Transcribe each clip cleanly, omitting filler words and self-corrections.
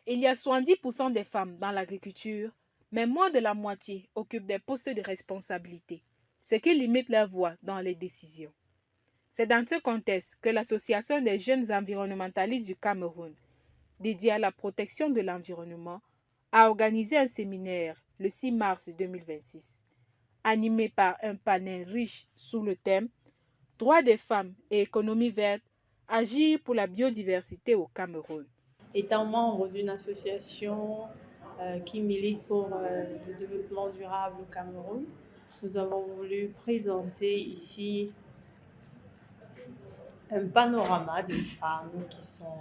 Il y a 70% des femmes dans l'agriculture, mais moins de la moitié occupent des postes de responsabilité, ce qui limite leur voix dans les décisions. C'est dans ce contexte que l'Association des jeunes environnementalistes du Cameroun, dédiée à la protection de l'environnement, a organisé un séminaire le 6 mars 2026, animé par un panel riche sous le thème Droits des femmes et économie verte, agir pour la biodiversité au Cameroun. Étant membre d'une association qui milite pour le développement durable au Cameroun, nous avons voulu présenter ici un panorama de femmes qui sont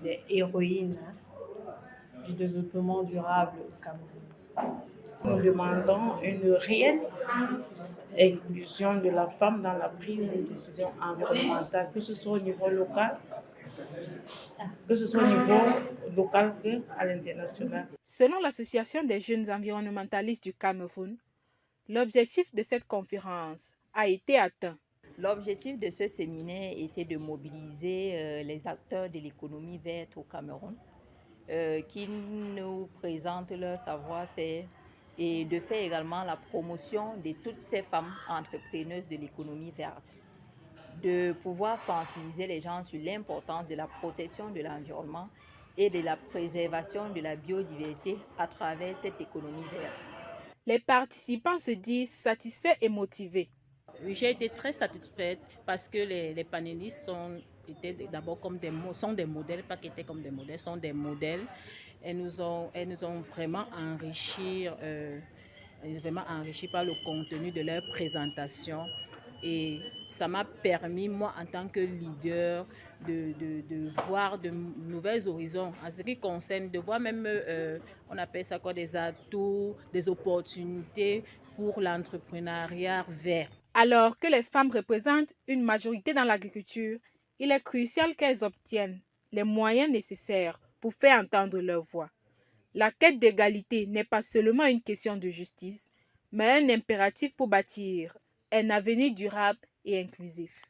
des héroïnes du développement durable au Cameroun. Nous demandons une réelle inclusion de la femme dans la prise de décision environnementale, que ce soit au niveau local, qu'à l'international. Selon l'Association des jeunes environnementalistes du Cameroun, l'objectif de cette conférence a été atteint. L'objectif de ce séminaire était de mobiliser les acteurs de l'économie verte au Cameroun qui nous présentent leur savoir-faire et de faire également la promotion de toutes ces femmes entrepreneuses de l'économie verte, de pouvoir sensibiliser les gens sur l'importance de la protection de l'environnement et de la préservation de la biodiversité à travers cette économie verte. Les participants se disent satisfaits et motivés. J'ai été très satisfaite parce que les panélistes étaient d'abord sont des modèles, pas qu'étaient comme des modèles, sont des modèles. Elles nous ont vraiment enrichi par le contenu de leur présentation. Et ça m'a permis, moi, en tant que leader, de voir de nouvelles horizons. En ce qui concerne, de voir même, on appelle ça quoi, des atouts, des opportunités pour l'entrepreneuriat vert. Alors que les femmes représentent une majorité dans l'agriculture, il est crucial qu'elles obtiennent les moyens nécessaires pour faire entendre leur voix. La quête d'égalité n'est pas seulement une question de justice, mais un impératif pour bâtir un avenir durable et inclusif.